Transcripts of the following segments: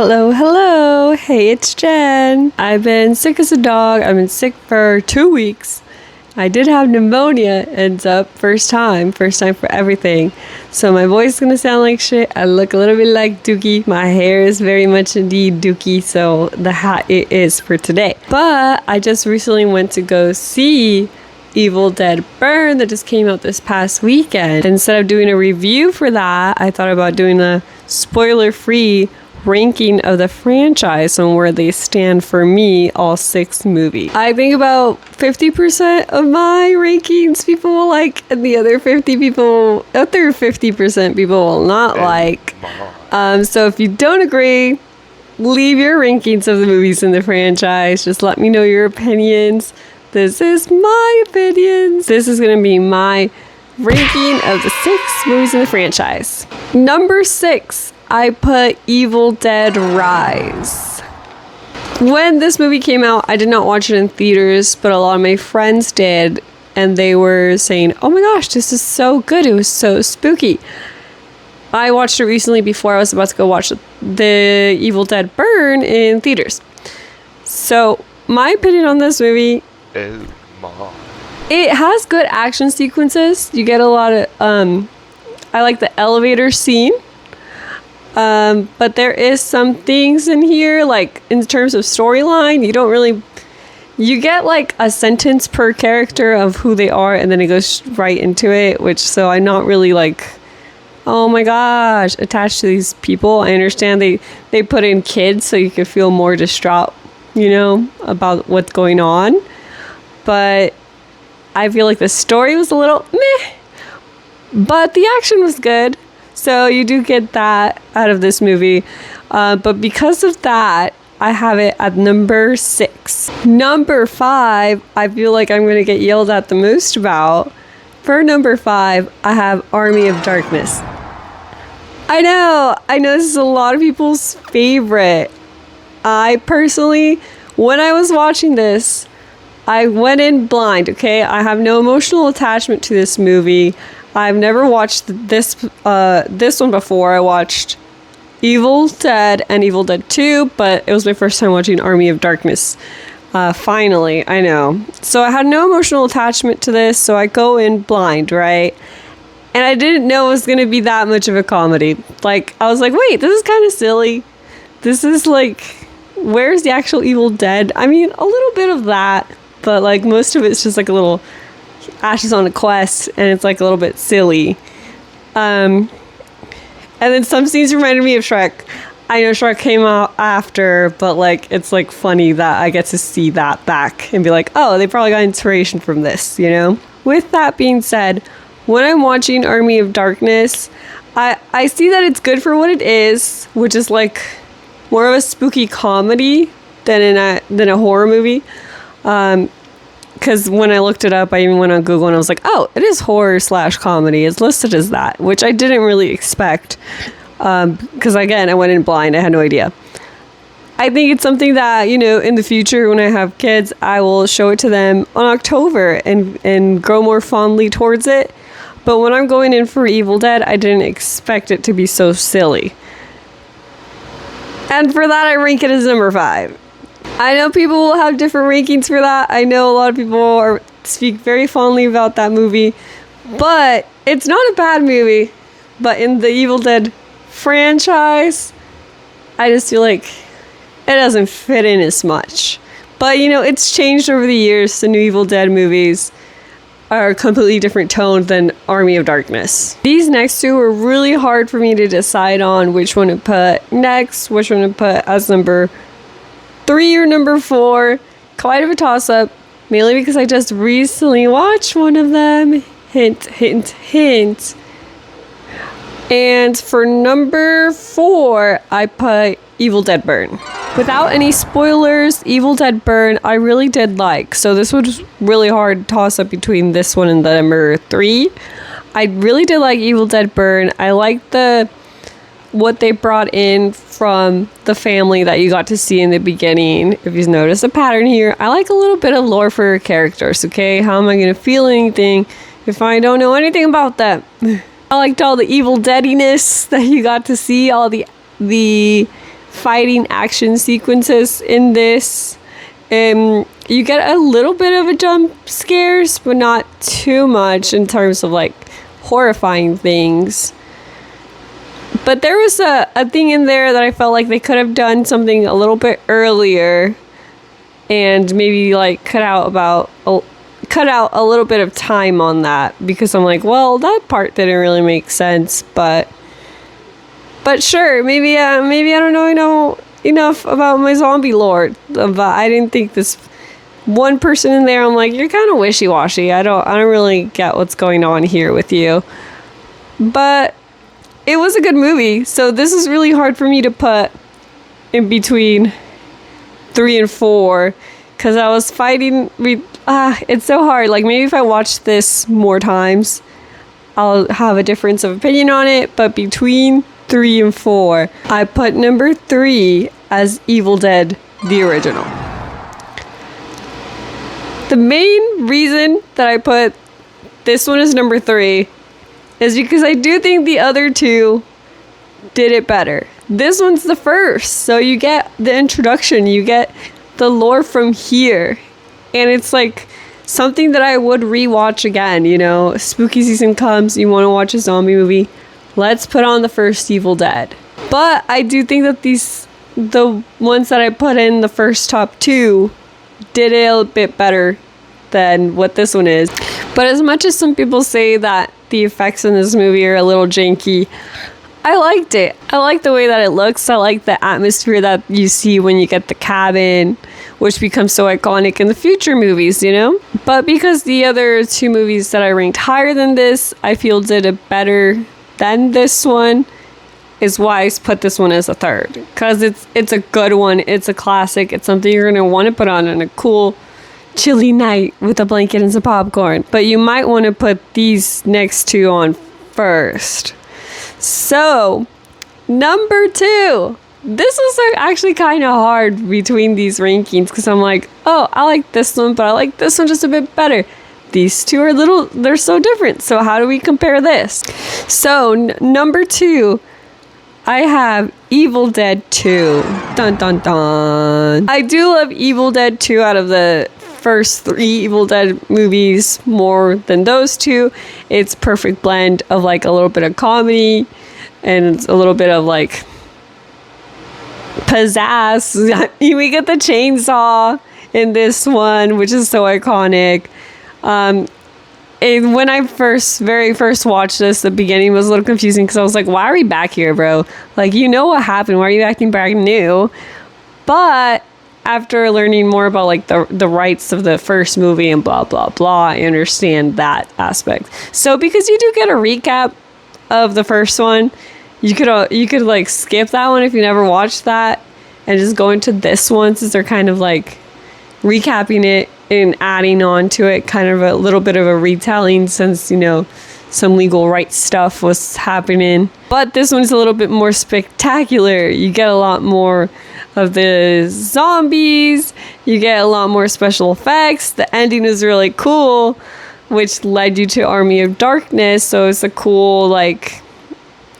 Hello, hello. Hey, it's Jen. I've been sick as a dog. I've been sick for 2 weeks. I did have pneumonia, ends up, first time for everything. So my voice is going to sound like shit. I look a little bit like Dookie. My hair is very much indeed Dookie, so the hat it is for today. But I just recently went to go see Evil Dead Burn that just came out this past weekend. Instead of doing a review for that, I thought about doing a spoiler-free ranking of the franchise and where they stand for me, all 6 movies. I think about 50% of my rankings people will like, and the other 50% people will not like. So if you don't agree, leave your rankings of the movies in the franchise. Just let me know your opinions. This is my opinions. This is going to be my ranking of the 6 movies in the franchise. Number 6. I put Evil Dead Rise. When this movie came out, I did not watch it in theaters, but a lot of my friends did, and they were saying, oh my gosh, this is so good. It was so spooky. I watched it recently before I was about to go watch the Evil Dead Burn in theaters. So, my opinion on this movie, it has good action sequences. You get a lot of, I like the elevator scene. But there is some things in here, like in terms of storyline, you get like a sentence per character of who they are, and then it goes right into it, so I'm not really like, oh my gosh, attached to these people. I understand they put in kids so you could feel more distraught, about what's going on. But I feel like the story was a little meh, but the action was good. So you do get that out of this movie. But because of that, I have it at number 6. Number 5, I feel like I'm going to get yelled at the most about. For number 5, I have Army of Darkness. I know this is a lot of people's favorite. I personally, when I was watching this, I went in blind, okay? I have no emotional attachment to this movie. I've never watched this one before. I watched Evil Dead and Evil Dead 2, but it was my first time watching Army of Darkness. Finally, I know. So I had no emotional attachment to this, so I go in blind, right? And I didn't know it was going to be that much of a comedy. Like, I was like, wait, this is kind of silly. This is like, where's the actual Evil Dead? I mean, a little bit of that, but like most of it's just like a little Ash on a quest, and it's like a little bit silly. And then some scenes reminded me of Shrek. I know Shrek came out after, but like it's like funny that I get to see that back and be like, oh, they probably got inspiration from this, With that being said, when I'm watching Army of Darkness, I see that it's good for what it is, which is like more of a spooky comedy than a horror movie. Because when I looked it up, I even went on Google and I was like, oh, it is horror/comedy. It's listed as that, which I didn't really expect. Because again, I went in blind. I had no idea. I think it's something that, in the future when I have kids, I will show it to them on October and grow more fondly towards it. But when I'm going in for Evil Dead, I didn't expect it to be so silly. And for that, I rank it as number 5. I know people will have different rankings for that. I know a lot of people speak very fondly about that movie. But it's not a bad movie. But in the Evil Dead franchise, I just feel like it doesn't fit in as much. But, it's changed over the years. The new Evil Dead movies are a completely different tone than Army of Darkness. These next 2 were really hard for me to decide on which one to put next, which one to put as number 3 or number 4. Quite of a toss-up, mainly because I just recently watched one of them. Hint, hint, hint. And for number 4, I put Evil Dead Burn. Without any spoilers, Evil Dead Burn, I really did like. So this was really hard toss-up between this one and the number 3. I really did like Evil Dead Burn. I liked what they brought in from the family that you got to see in the beginning. If you notice a pattern here, I like a little bit of lore for characters, okay? How am I going to feel anything if I don't know anything about them? I liked all the Evil Deadiness that you got to see, all the fighting action sequences in this. You get a little bit of a jump scares, but not too much in terms of like horrifying things. But there was a thing in there that I felt like they could have done something a little bit earlier and maybe like cut out a little bit of time on that, because I'm like, well, that part didn't really make sense, but sure, maybe I don't know enough about my zombie lore, but I didn't think this one person in there, I'm like, you're kind of wishy-washy. I don't really get what's going on here with you. But it was a good movie, so this is really hard for me to put in between 3 and 4, because I was fighting. It's so hard. Like, maybe if I watch this more times, I'll have a difference of opinion on it. But between 3 and 4, I put number 3 as Evil Dead, the original. The main reason that I put this one as number 3 is because I do think the other two did it better. This one's the first, so you get the introduction, you get the lore from here, and it's like something that I would rewatch again. You know, spooky season comes, you want to watch a zombie movie, let's put on the first Evil Dead. But I do think that the ones that I put in the first top 2 did it a bit better than what this one is. But as much as some people say that the effects in this movie are a little janky, I liked it. I like the way that it looks. I like the atmosphere that you see when you get the cabin, which becomes so iconic in the future movies, you know? But because the other 2 movies that I ranked higher than this, I feel did it better than this one, is why I put this one as a 3rd. Because it's a good one. It's a classic. It's something you're going to want to put on a cool, chilly night with a blanket and some popcorn. But you might want to put these next 2 on first. So, number 2. This was actually kind of hard between these rankings, because I'm like, oh, I like this one, but I like this one just a bit better. These two are they're so different. So how do we compare this? So, number 2, I have Evil Dead 2. Dun dun dun. I do love Evil Dead 2 out of the first 3 Evil Dead movies more than those 2. It's perfect blend of like a little bit of comedy and a little bit of like pizzazz. We get the chainsaw in this one, which is so iconic. And when I very first watched this, the beginning was a little confusing, because I was like, why are we back here, bro? Like, you know what happened. Why are you acting brand new? But after learning more about like the rights of the first movie and blah, blah, blah, I understand that aspect. So because you do get a recap of the first one, you could like skip that one if you never watched that and just go into this one, since they're kind of like recapping it and adding on to it, kind of a little bit of a retelling, since, you know, some legal rights stuff was happening. But this one's a little bit more spectacular. You get a lot more of the zombies. You get a lot more special effects. The ending is really cool, which led you to Army of Darkness. So it's a cool, like,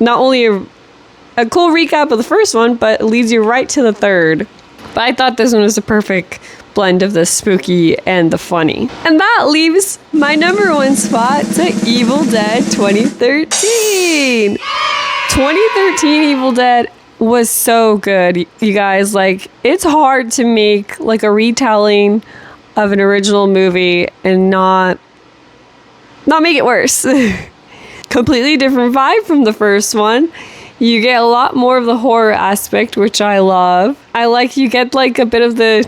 not only a cool recap of the first one, but it leads you right to the 3rd. But I thought this one was a perfect blend of the spooky and the funny. And that leaves my number 1 spot to Evil Dead 2013. 2013 Evil Dead was so good, you guys. Like, it's hard to make like a retelling of an original movie and not make it worse. Completely different vibe from the first one. You get a lot more of the horror aspect, which I love. You get like a bit of the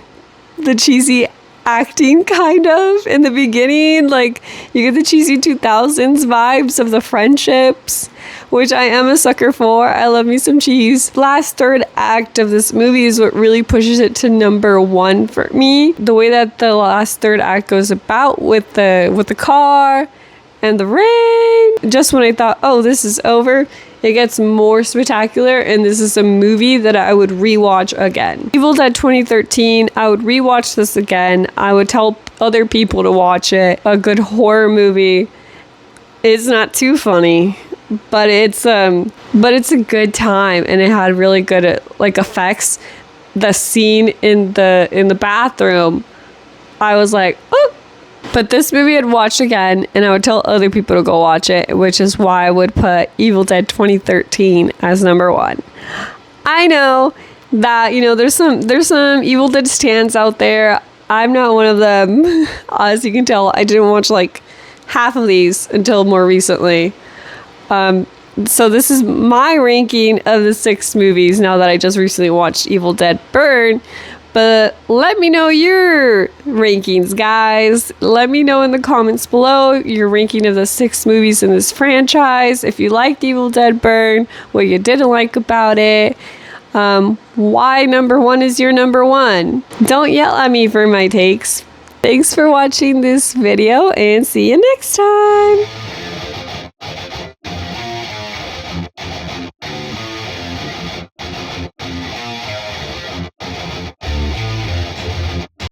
cheesy acting, kind of, in the beginning. Like, you get the cheesy 2000s vibes of the friendships, which I am a sucker for. I love me some cheese. Last 3rd act of this movie is what really pushes it to number 1 for me. The way that the last 3rd act goes about with the car and the rain. Just when I thought, oh, this is over, it gets more spectacular, and this is a movie that I would rewatch again. Evil Dead 2013, I would rewatch this again. I would tell other people to watch it. A good horror movie is not too funny, but it's a good time, and it had really good like effects. The scene in the bathroom, I was like, oh. But this movie I'd watch again, and I would tell other people to go watch it, which is why I would put Evil Dead 2013 as number 1. I know that, you know, there's some Evil Dead stands out there. I'm not one of them. As you can tell, I didn't watch like half of these until more recently. So this is my ranking of the 6 movies now that I just recently watched Evil Dead Burn. But let me know your rankings, guys. Let me know in the comments below your ranking of the 6 movies in this franchise. If you liked Evil Dead Burn, what you didn't like about it. Why number 1 is your number 1. Don't yell at me for my takes. Thanks for watching this video, and see you next time.